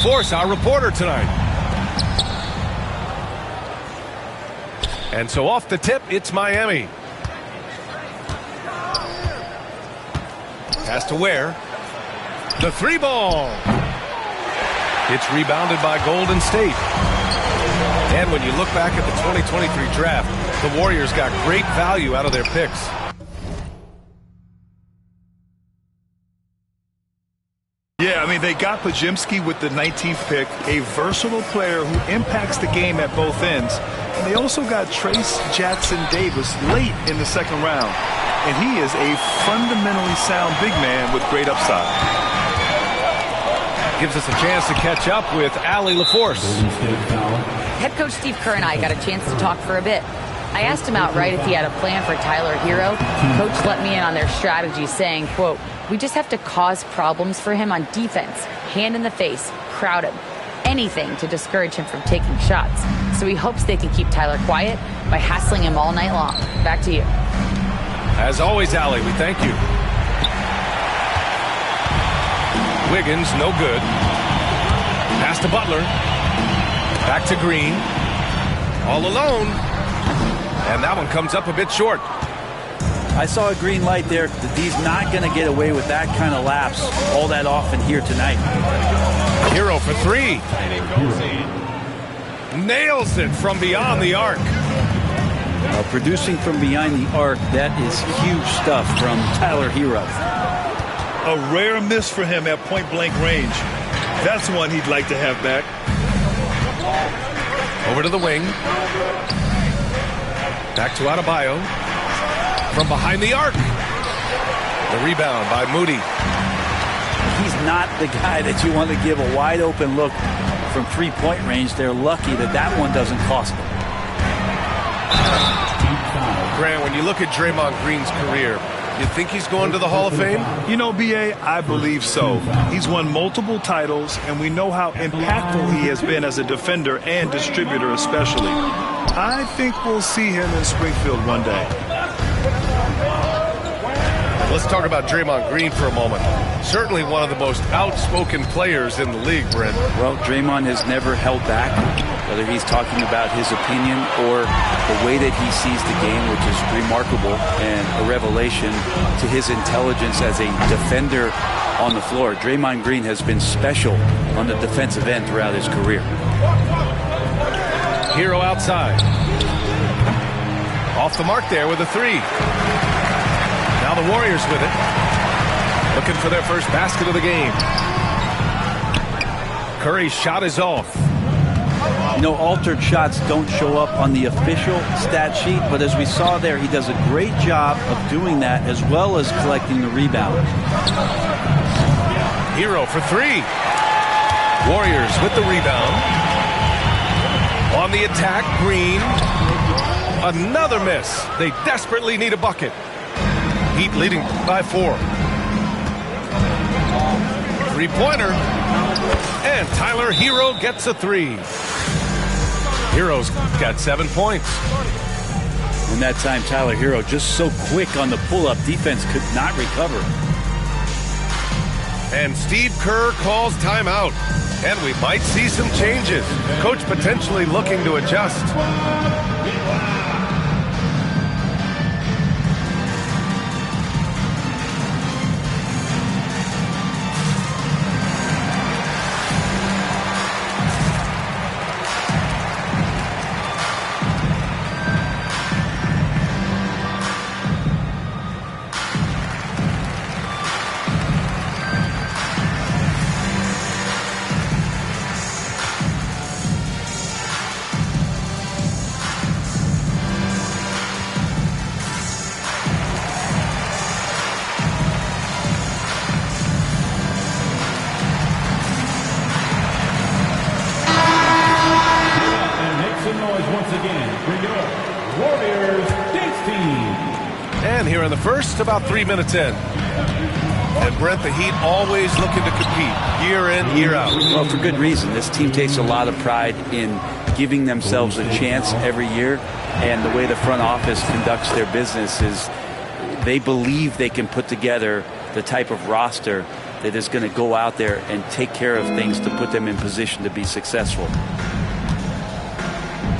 Force, our reporter tonight. And so off the tip, it's Miami. Pass to Ware. The three ball. It's rebounded by Golden State. And when you look back at the 2023 draft, the Warriors got great value out of their picks. Yeah, I mean, they got Pajemski with the 19th pick, a versatile player who impacts the game at both ends. And they also got Trace Jackson-Davis late in the second round. And he is a fundamentally sound big man with great upside. Gives us a chance to catch up with Allie LaForce. Head coach Steve Kerr and I got a chance to talk for a bit. I asked him outright if he had a plan for Tyler Hero. Coach let me in on their strategy, saying, quote, "We just have to cause problems for him on defense, hand in the face, crowd him, anything to discourage him from taking shots. So he hopes they can keep Tyler quiet by hassling him all night long." Back to you. As always, Allie, we thank you. Wiggins, no good. Pass to Butler. Back to Green. All alone. And that one comes up a bit short. I saw a green light there. He's not going to get away with that kind of lapse all that often here tonight. Hero for three. Nails it from beyond the arc. Producing from behind the arc, that is huge stuff from Tyler Hero. A rare miss for him at point-blank range. That's one he'd like to have back. Over to the wing. Back to Adebayo. From behind the arc. The rebound by Moody. He's not the guy that you want to give a wide-open look from three-point range. They're lucky that that one doesn't cost them. Grant, when you look at Draymond Green's career, you think he's going to the Hall of Fame? You know, B.A., I believe so. He's won multiple titles, and we know how impactful he has been as a defender and distributor especially. I think we'll see him in Springfield one day. Let's talk about Draymond Green for a moment. Certainly one of the most outspoken players in the league, Brent. Well, Draymond has never held back, whether he's talking about his opinion or the way that he sees the game, which is remarkable and a revelation to his intelligence as a defender on the floor. Draymond Green has been special on the defensive end throughout his career. Hero outside. Off the mark there with a three. Now the Warriors with it. Looking for their first basket of the game. Curry's shot is off. You know, altered shots don't show up on the official stat sheet, but as we saw there, he does a great job of doing that as well as collecting the rebound. Hero for three. Warriors with the rebound. On the attack, Green. Another miss. They desperately need a bucket. Heat leading by 4. Three-pointer. And Tyler Hero gets a three. Hero's got 7 points. In that time, Tyler Hero just so quick on the pull-up. Defense could not recover. And Steve Kerr calls timeout. And we might see some changes. Coach potentially looking to adjust. Here in the first, about 3 minutes in. And Brent, the Heat always looking to compete year in, year out. Well, for good reason. This team takes a lot of pride in giving themselves a chance every year. And the way the front office conducts their business is they believe they can put together the type of roster that is going to go out there and take care of things to put them in position to be successful.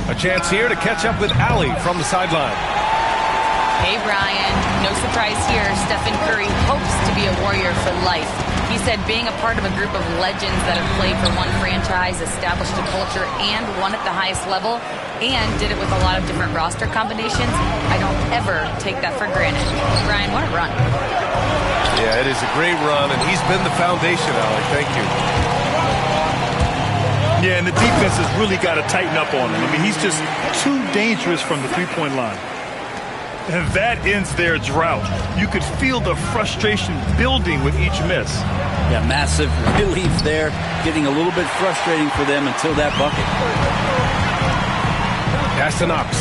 A chance here to catch up with Allie from the sideline. Hey, Brian. No surprise here. Stephen Curry hopes to be a Warrior for life. He said being a part of a group of legends that have played for one franchise, established a culture, and won at the highest level, and did it with a lot of different roster combinations, I don't ever take that for granted. Brian, what a run. Yeah, it is a great run, and he's been the foundation, Allie. Thank you. Yeah, and the defense has really got to tighten up on him. I mean, he's just too dangerous from the three-point line. And that ends their drought. You could feel the frustration building with each miss. Yeah, massive relief there. Getting a little bit frustrating for them until that bucket. Pass to Knox.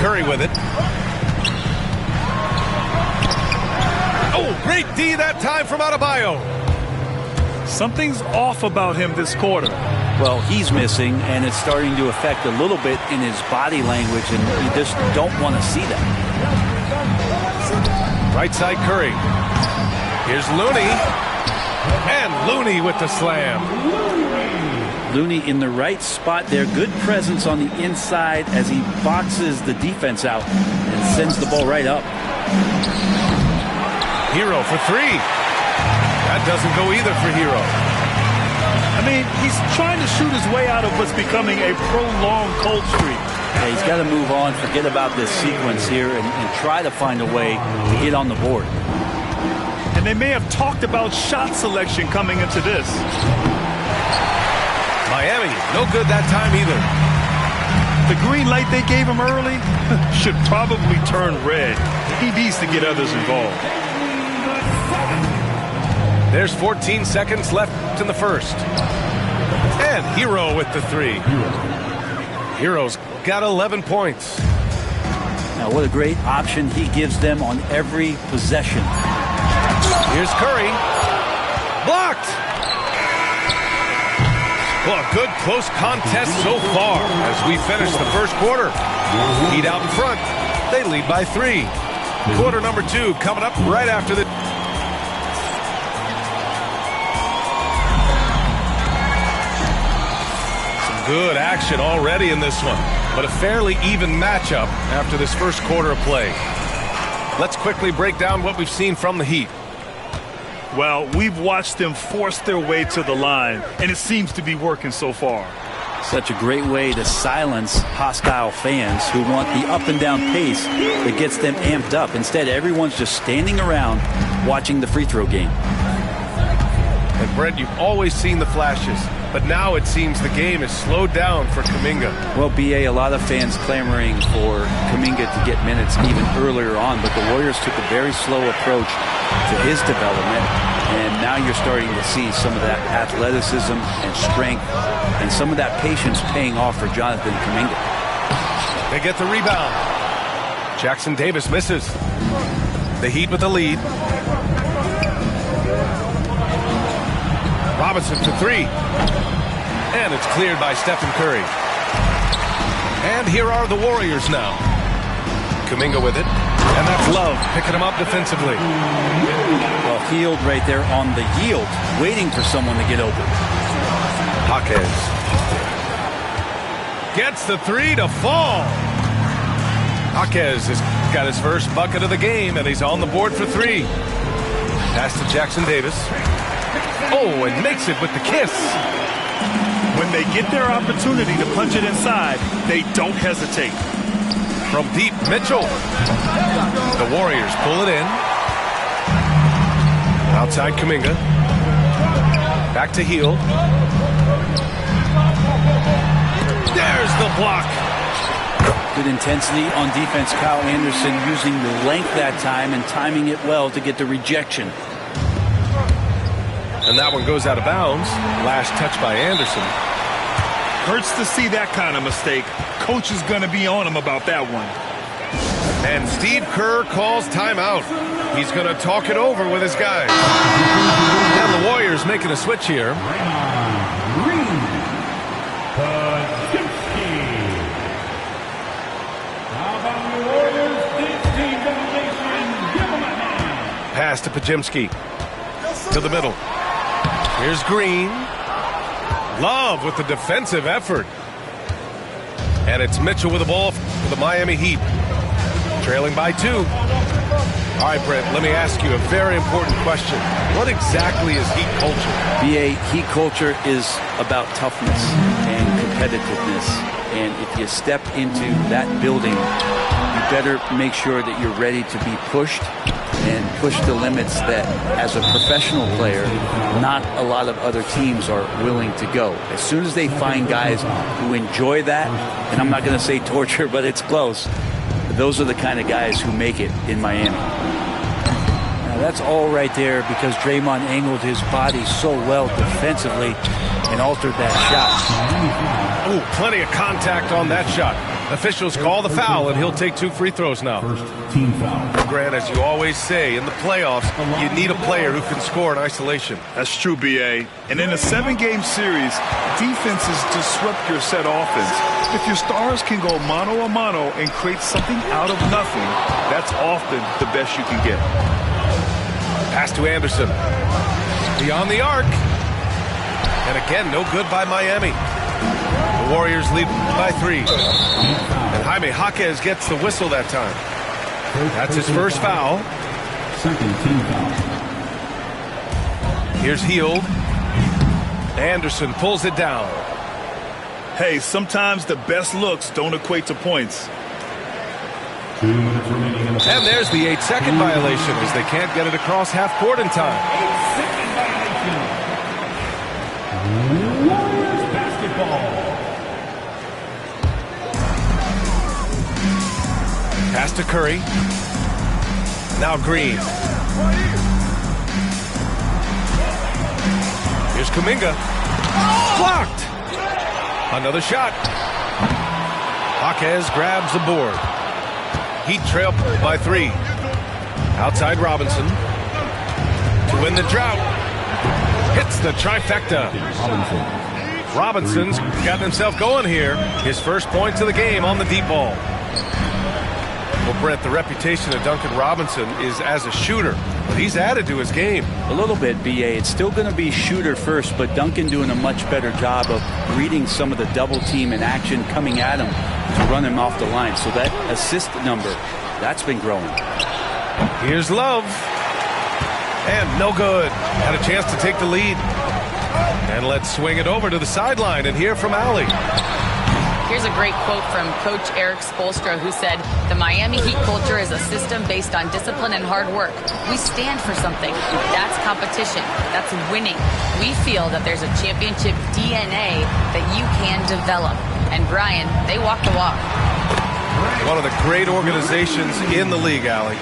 Curry with it. Oh, great D that time from Adebayo. Something's off about him this quarter. Well, he's missing, and it's starting to affect a little bit in his body language, and you just don't want to see that. Right side Curry. Here's Looney. And Looney with the slam. Looney in the right spot there. Good presence on the inside as he boxes the defense out and sends the ball right up. Hero for three. That doesn't go either for Hero. I mean, he's trying to shoot his way out of what's becoming a prolonged cold streak. Yeah, he's got to move on, forget about this sequence here, and try to find a way to get on the board. And they may have talked about shot selection coming into this. Miami, no good that time either. The green light they gave him early should probably turn red. He needs to get others involved. There's 14 seconds left in the first. And Hero with the three. Hero's got 11 points. Now, what a great option he gives them on every possession. Here's Curry. Blocked. Well, a good close contest so far as we finish the first quarter. Heat out in front. They lead by 3. Quarter number 2 coming up right after the... Good action already in this one, but a fairly even matchup after this first quarter of play. Let's quickly break down what we've seen from the Heat. Well, we've watched them force their way to the line, and it seems to be working so far. Such a great way to silence hostile fans who want the up and down pace that gets them amped up. Instead, everyone's just standing around watching the free throw game. And Brent, you've always seen the flashes, but now it seems the game is slowed down for Kuminga. Well, BA, a lot of fans clamoring for Kuminga to get minutes even earlier on, but the Warriors took a very slow approach to his development, and now you're starting to see some of that athleticism and strength and some of that patience paying off for Jonathan Kuminga. They get the rebound. Jackson Davis misses. The Heat with the lead. Robinson for three. And it's cleared by Stephen Curry. And here are the Warriors now. Kuminga with it. And that's Love picking him up defensively. Well, Hield right there on the yield, waiting for someone to get open. Jaquez gets the three to fall. Jaquez has got his first bucket of the game, and he's on the board for three. Pass to Jackson Davis. Oh, and makes it with the kiss. When they get their opportunity to punch it inside, they don't hesitate. From deep, Mitchell. The Warriors pull it in. Outside Kuminga. Back to Hield. There's the block. Good intensity on defense. Kyle Anderson using the length that time and timing it well to get the rejection. And that one goes out of bounds. Last touch by Anderson. Hurts to see that kind of mistake. Coach is going to be on him about that one. And Steve Kerr calls timeout. He's going to talk it over with his guys. And the Warriors making a switch here. pass to Pajimski. To the middle. Here's Green. Love with the defensive effort. And it's Mitchell with the ball for the Miami Heat. Trailing by 2. All right, Brent, let me ask you a very important question. What exactly is Heat culture? BA, Heat culture is about toughness and competitiveness. And if you step into that building, you better make sure that you're ready to be pushed and push the limits that, as a professional player, not a lot of other teams are willing to go. As soon as they find guys who enjoy that, and I'm not going to say torture, but it's close, those are the kind of guys who make it in Miami. Now that's all right there because Draymond angled his body so well defensively and altered that shot. Ooh, plenty of contact on that shot. Officials call the foul, and he'll take 2 free throws now. First team foul. Grant, as you always say, in the playoffs, you need a player who can score in isolation. That's true, B.A. And in a 7-game series, defenses disrupt your set offense. If your stars can go mano a mano and create something out of nothing, that's often the best you can get. Pass to Anderson. Beyond the arc. And again, no good by Miami. The Warriors lead by 3. And Jaime Jaquez gets the whistle that time. That's his first foul. Second team foul. Here's Hield. Anderson pulls it down. Hey, sometimes the best looks don't equate to points. 2 minutes remaining in the And there's the 8-second violation as they can't get it across half court in time. 8-second violation. Warriors basketball. Pass to Curry. Now Green. Here's Kuminga. Blocked. Another shot. Jaquez grabs the board. Heat trail by 3. Outside Robinson. To win the drought. Hits the trifecta. Robinson's gotten himself going here. His first points of the game on the deep ball. Well, Brent, the reputation of Duncan Robinson is as a shooter, but he's added to his game. A little bit, BA. It's still going to be shooter first, but Duncan doing a much better job of reading some of the double team in action coming at him to run him off the line. So that assist number, that's been growing. Here's Love. And no good. Had a chance to take the lead. And let's swing it over to the sideline and hear from Allie. Here's a great quote from Coach Eric Spoelstra, who said, "The Miami Heat culture is a system based on discipline and hard work. We stand for something. That's competition. That's winning. We feel that there's a championship DNA that you can develop." And Brian, they walk the walk. One of the great organizations in the league, Allie.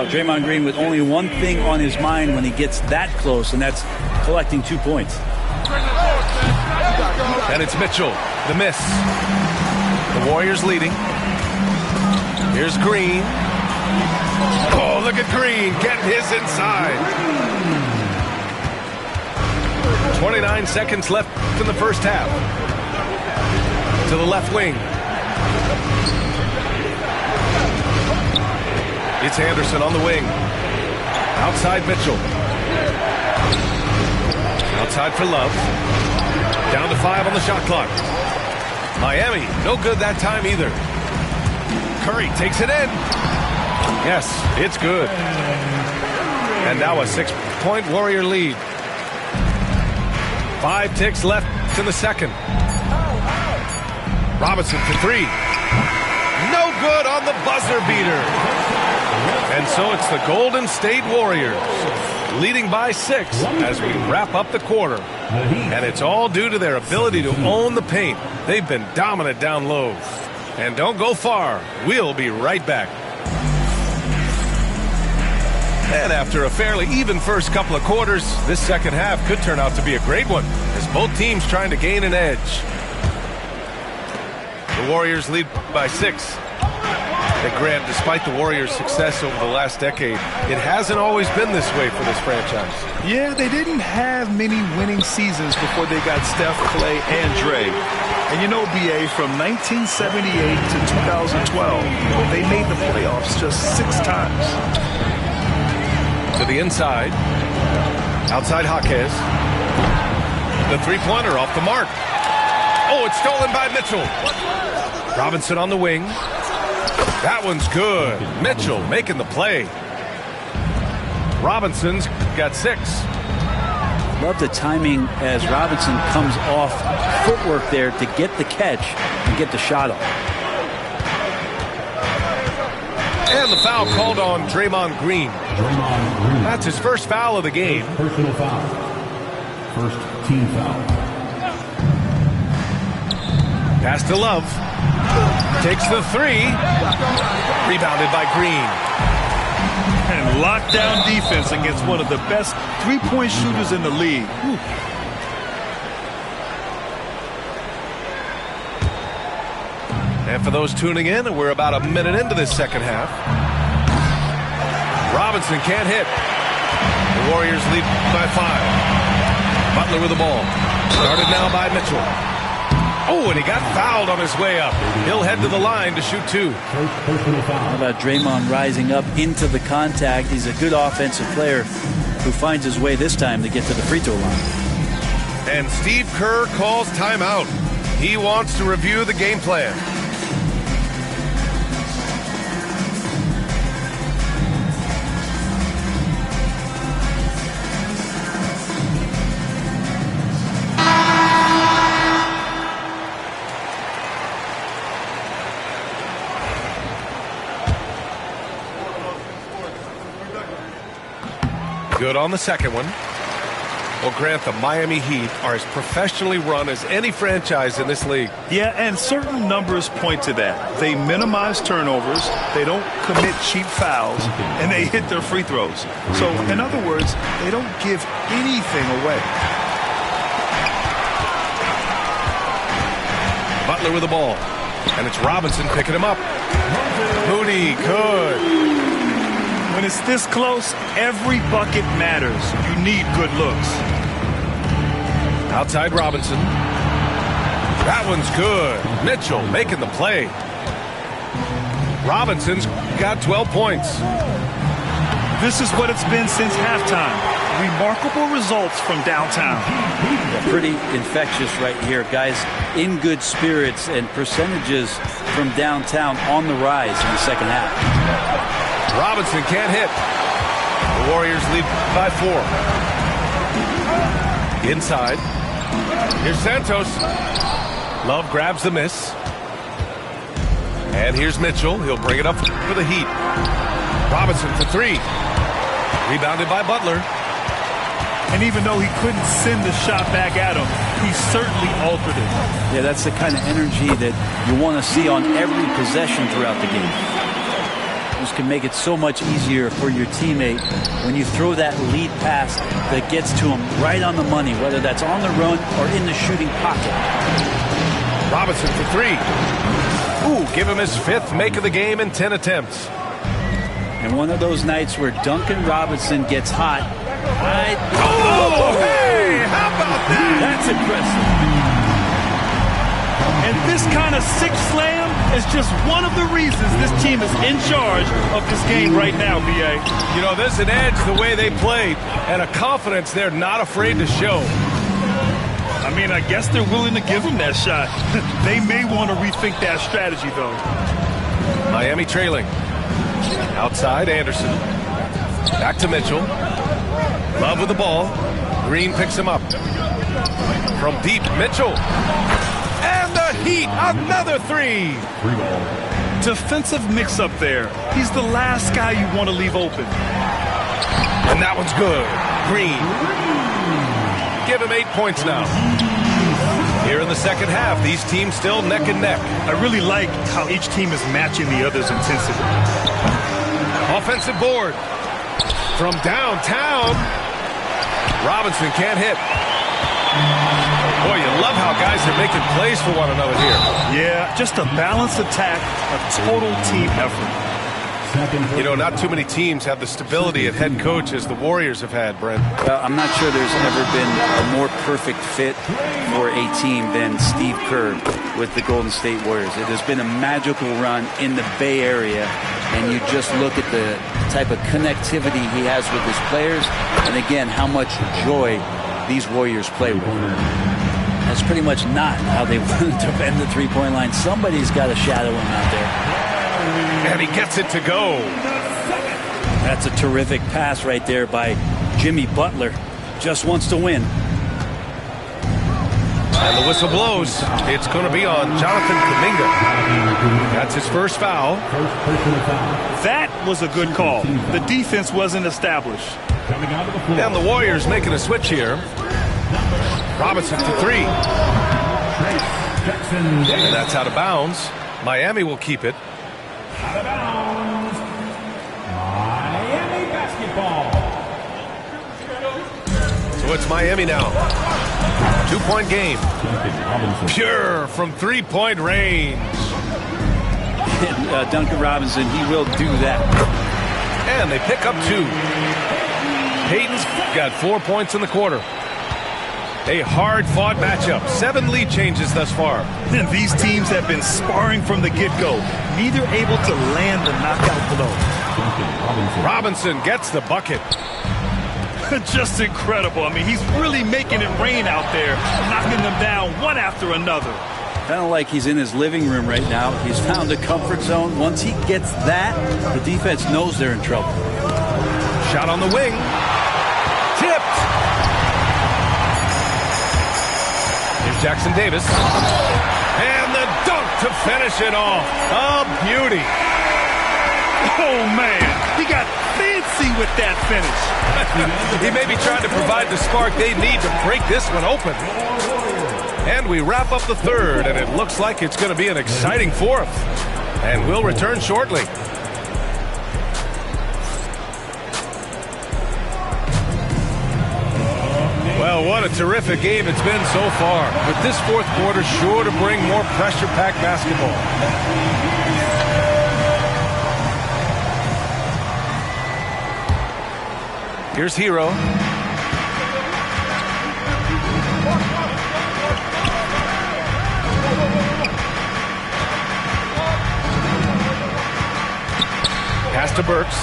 Draymond Green with only one thing on his mind when he gets that close, and that's collecting 2 points. And it's Mitchell. The miss. The Warriors leading. Here's Green. Oh, look at Green getting his inside. 29 seconds left in the first half. To the left wing. It's Anderson on the wing. Outside Mitchell. Outside for Love. Down to 5 on the shot clock. Miami, no good that time either. Curry takes it in. Yes, it's good. And now a 6-point Warrior lead. 5 ticks left in the second. Robinson for 3. No good on the buzzer beater. And so it's the Golden State Warriors leading by 6 as we wrap up the quarter. And it's all due to their ability to own the paint. They've been dominant down low. And don't go far. We'll be right back. And after a fairly even first couple of quarters, this second half could turn out to be a great one as both teams trying to gain an edge. The Warriors lead by 6. And Grant, despite the Warriors' success over the last decade, it hasn't always been this way for this franchise. Yeah, they didn't have many winning seasons before they got Steph, Clay, and Dre. And you know, BA, from 1978 to 2012, they made the playoffs just 6 times. To the inside. Outside Jaquez. The three-pointer off the mark. Oh, it's stolen by Mitchell. Robinson on the wing. That one's good. Mitchell making the play. Robinson's got 6. Love the timing as Robinson comes off footwork there to get the catch and get the shot off. And the foul called on Draymond Green. That's his first foul of the game. Personal foul. First team foul. Pass to Love. Takes the 3. Rebounded by Green. And lockdown defense against one of the best three-point shooters in the league. Whew. And for those tuning in, we're about a minute into this second half. Robinson can't hit. The Warriors lead by 5. Butler with the ball. Started now by Mitchell. Oh, and he got fouled on his way up. He'll head to the line to shoot 2. How about Draymond rising up into the contact? He's a good offensive player who finds his way this time to get to the free throw line. And Steve Kerr calls timeout. He wants to review the game plan. Good on the second one. Well, Grant, the Miami Heat are as professionally run as any franchise in this league. Yeah, and certain numbers point to that. They minimize turnovers, they don't commit cheap fouls, and they hit their free throws. So, in other words, they don't give anything away. Butler with the ball. And it's Robinson picking him up. Moody, good. When it's this close, every bucket matters. You need good looks. Outside Robinson. That one's good. Mitchell making the play. Robinson's got 12 points. This is what it's been since halftime. Remarkable results from downtown. Yeah, pretty infectious right here. Guys in good spirits and percentages from downtown on the rise in the second half. Robinson can't hit. The Warriors lead by 4. Inside. Here's Santos. Love grabs the miss. And here's Mitchell. He'll bring it up for the Heat. Robinson for 3. Rebounded by Butler. And even though he couldn't send the shot back at him, he certainly altered it. Yeah, that's the kind of energy that you want to see on every possession throughout the game. This can make it so much easier for your teammate when you throw that lead pass that gets to him right on the money, whether that's on the run or in the shooting pocket. Robinson for 3. Ooh, give him his 5th make of the game in 10 attempts. And one of those nights where Duncan Robinson gets hot. Oh, hey, how about that? That's impressive. And this kind of sick slam is just one of the reasons this team is in charge of this game right now, B.A. You know, there's an edge the way they played and a confidence they're not afraid to show. I mean, I guess they're willing to give him that shot. They may want to rethink that strategy, though. Miami trailing. Outside, Anderson. Back to Mitchell. Love with the ball. Green picks him up. From deep, Mitchell. And the Heat, another 3. Defensive mix-up there. He's the last guy you want to leave open. And that one's good. Green. Give him 8 points now. Here in the second half, these teams still neck and neck. I really like how each team is matching the other's intensity. Offensive board. From downtown. Robinson can't hit. Boy, you love how guys are making plays for one another here. Yeah, just a balanced attack, a total team effort. You know, not too many teams have the stability at head coach as the Warriors have had, Brent. Well, I'm not sure there's ever been a more perfect fit for a team than Steve Kerr with the Golden State Warriors. It has been a magical run in the Bay Area, and you just look at the type of connectivity he has with his players, and again, how much joy these Warriors play with. That's pretty much not how they want to defend the three-point line. Somebody's got to shadow him out there. And he gets it to go. That's a terrific pass right there by Jimmy Butler. Just wants to win. And the whistle blows. It's going to be on Jonathan Kuminga. That's his first foul. That was a good call. The defense wasn't established. And the Warriors making a switch here. Robinson for three. And that's out of bounds. Miami will keep it. Out of bounds. Miami basketball. So it's Miami now. 2-point game. Pure from three-point range. Duncan Robinson, he will do that. And they pick up two. Payton's got 4 points in the quarter. A hard-fought matchup. 7 lead changes thus far. And these teams have been sparring from the get-go. Neither able to land the knockout blow. Robinson gets the bucket. Just incredible. I mean, he's really making it rain out there, knocking them down one after another. Kind of like he's in his living room right now. He's found a comfort zone. Once he gets that, the defense knows they're in trouble. Shot on the wing. Tipped. Here's Jackson Davis. And the dunk to finish it off. A beauty. Oh, man. He got fancy with that finish. He may be trying to provide the spark they need to break this one open. And we wrap up the third, and it looks like it's going to be an exciting fourth. And we'll return shortly. Well, what a terrific game it's been so far. With this fourth quarter sure to bring more pressure-packed basketball. Here's Hero. Pass to Burks.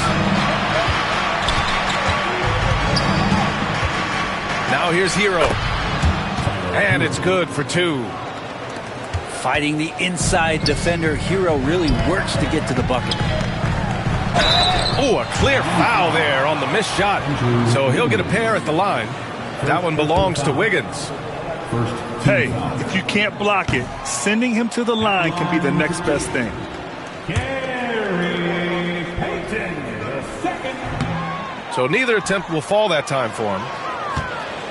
Now here's Hero. And it's good for two. Fighting the inside defender, Hero really works to get to the bucket. Oh, a clear foul there on the missed shot. So he'll get a pair at the line. That one belongs to Wiggins. Hey, if you can't block it, sending him to the line can be the next best thing. So neither attempt will fall that time for him.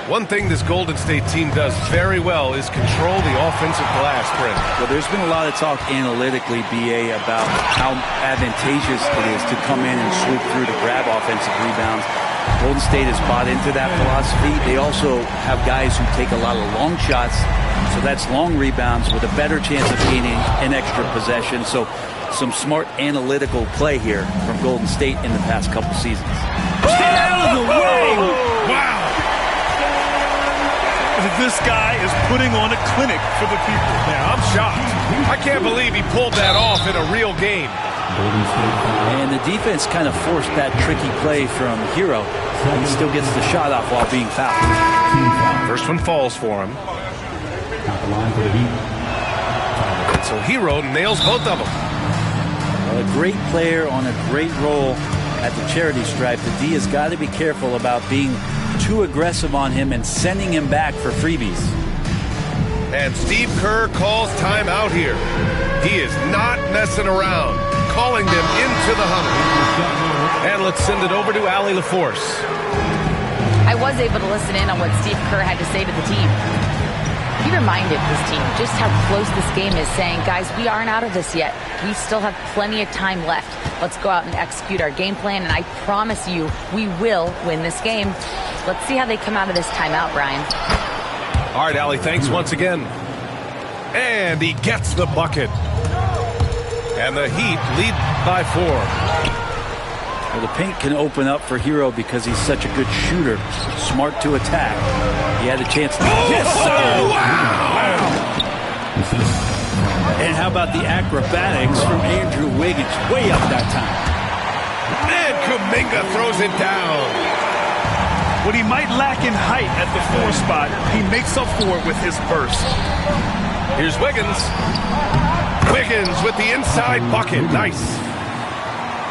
One thing this Golden State team does very well is control the offensive glass, Brent. Well, there's been a lot of talk analytically, BA, about how advantageous it is to come in and swoop through to grab offensive rebounds. Golden State has bought into that philosophy. They also have guys who take a lot of long shots, so that's long rebounds with a better chance of gaining an extra possession. So some smart analytical play here from Golden State in the past couple seasons. Get out of the way! Wow! This guy is putting on a clinic for the people. Yeah, I'm shocked. I can't believe he pulled that off in a real game. And the defense kind of forced that tricky play from Hero. He still gets the shot off while being fouled. First one falls for him. And so Hero nails both of them. Well, a great player on a great role at the charity stripe. The D has got to be careful about being too aggressive on him and sending him back for freebies. And Steve Kerr calls timeout here. He is not messing around, calling them into the huddle. And let's send it over to Allie LaForce. I was able to listen in on what Steve Kerr had to say to the team. He reminded this team just how close this game is, saying, guys, we aren't out of this yet. We still have plenty of time left. Let's go out and execute our game plan, and I promise you we will win this game. Let's see how they come out of this timeout, Brian. All right, Allie, thanks once again. And he gets the bucket. And the Heat lead by 4. Well, the paint can open up for Hero because he's such a good shooter. Smart to attack. He had a chance to... Wow! And how about the acrobatics from Andrew Wiggins? Way up that time. And Kuminga throws it down. What he might lack in height at the 4 spot, he makes up for it with his burst. Here's Wiggins. Wiggins with the inside bucket. Nice.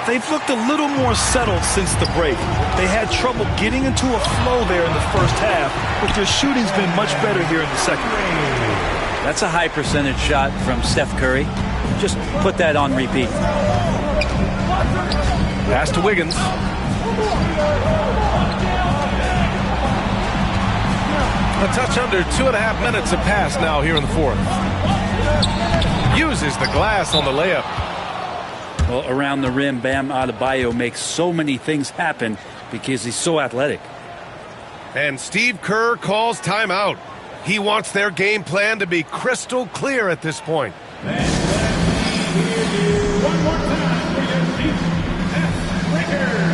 They've looked a little more settled since the break. They had trouble getting into a flow there in the first half, but their shooting's been much better here in the second. That's a high percentage shot from Steph Curry. Just put that on repeat. Pass to Wiggins. A touch under 2.5 minutes have passed now here in the fourth. Uses the glass on the layup. Well, around the rim, Bam Adebayo makes so many things happen because he's so athletic. And Steve Kerr calls timeout. He wants their game plan to be crystal clear at this point. One more time for your ps5 Lakers.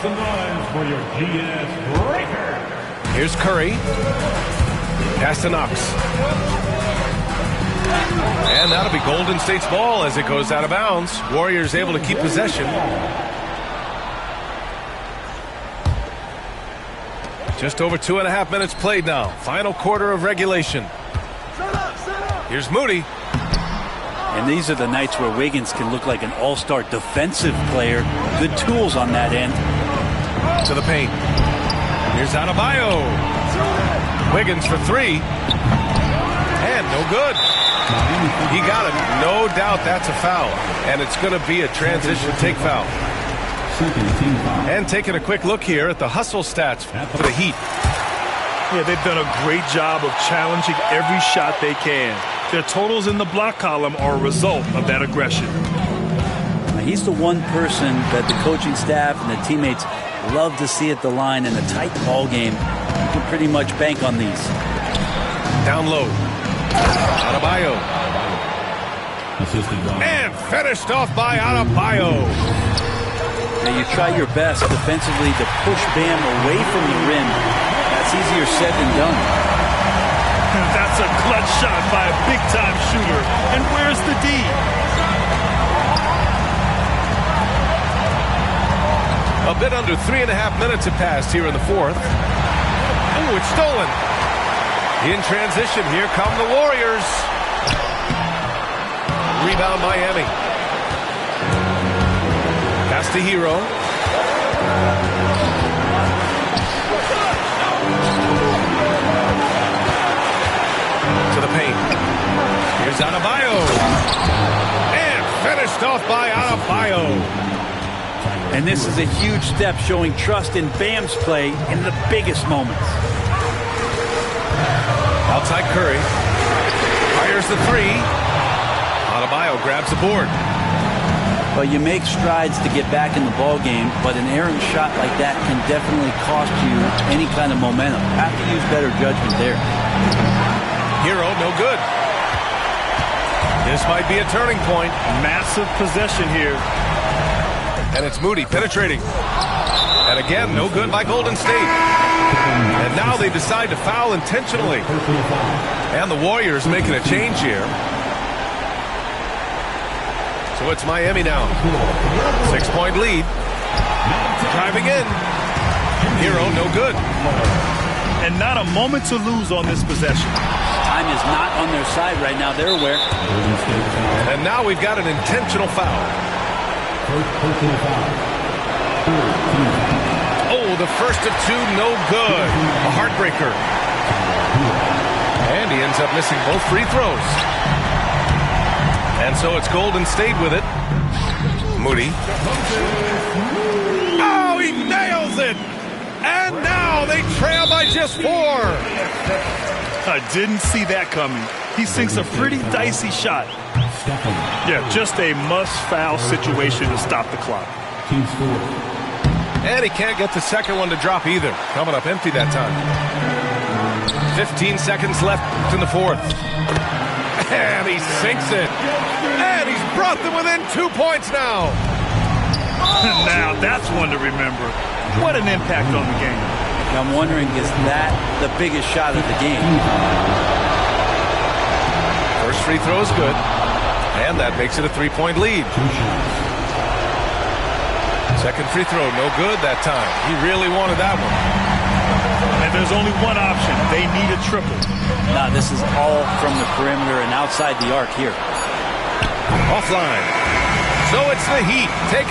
Some noise for your GS Breaker. Here's Curry. Pass to Knox. And that'll be Golden State's ball as it goes out of bounds. Warriors able to keep possession. Just over 2.5 minutes played now. Final quarter of regulation. Here's Moody. And these are the nights where Wiggins can look like an all-star defensive player. Good tools on that end. To the paint. Here's Adebayo. Wiggins for 3. And no good. He got it. No doubt that's a foul. And it's going to be a transition take foul. And taking a quick look here at the hustle stats for the Heat. Yeah, they've done a great job of challenging every shot they can. Their totals in the block column are a result of that aggression. Now, he's the one person that the coaching staff and the teammates love to see at the line in a tight ball game. You can pretty much bank on these. Down low. Adebayo. And finished off by Adebayo. Now you try your best defensively to push Bam away from the rim. That's easier said than done. That's a clutch shot by a big-time shooter. And where's the D? A bit under 3.5 minutes have passed here in the fourth. Ooh, it's stolen. In transition, here come the Warriors. Rebound Miami. Pass to Hero. To the paint. Here's Adebayo. And finished off by Adebayo. And this is a huge step showing trust in Bam's play in the biggest moments. Outside Curry. Fires the 3. Adebayo grabs the board. Well, you make strides to get back in the ball game, but an errant shot like that can definitely cost you any kind of momentum. Have to use better judgment there. Hero, no good. This might be a turning point. Massive possession here. And it's Moody penetrating. And again, no good by Golden State. And now they decide to foul intentionally. And the Warriors making a change here. So it's Miami now. 6-point lead. Driving in. Hero, no good. And not a moment to lose on this possession. Time is not on their side right now. They're aware. And now we've got an intentional foul. Oh, the first of two, no good. A heartbreaker. And he ends up missing both free throws. And so it's Golden State with it. Moody. Oh, he nails it! And now they trail by just 4. I didn't see that coming. He sinks a pretty dicey shot. Yeah, just a must-foul situation to stop the clock. And he can't get the second one to drop either. Coming up empty that time. 15 seconds left in the fourth. And he sinks it. And he's brought them within 2 points now. Now that's one to remember. What an impact on the game. I'm wondering, is that the biggest shot of the game? First free throw is good. And that makes it a 3-point lead. Second free throw, no good that time. He really wanted that one. And there's only one option. They need a triple. Now, this is all from the perimeter and outside the arc here. Offline. So it's the Heat taking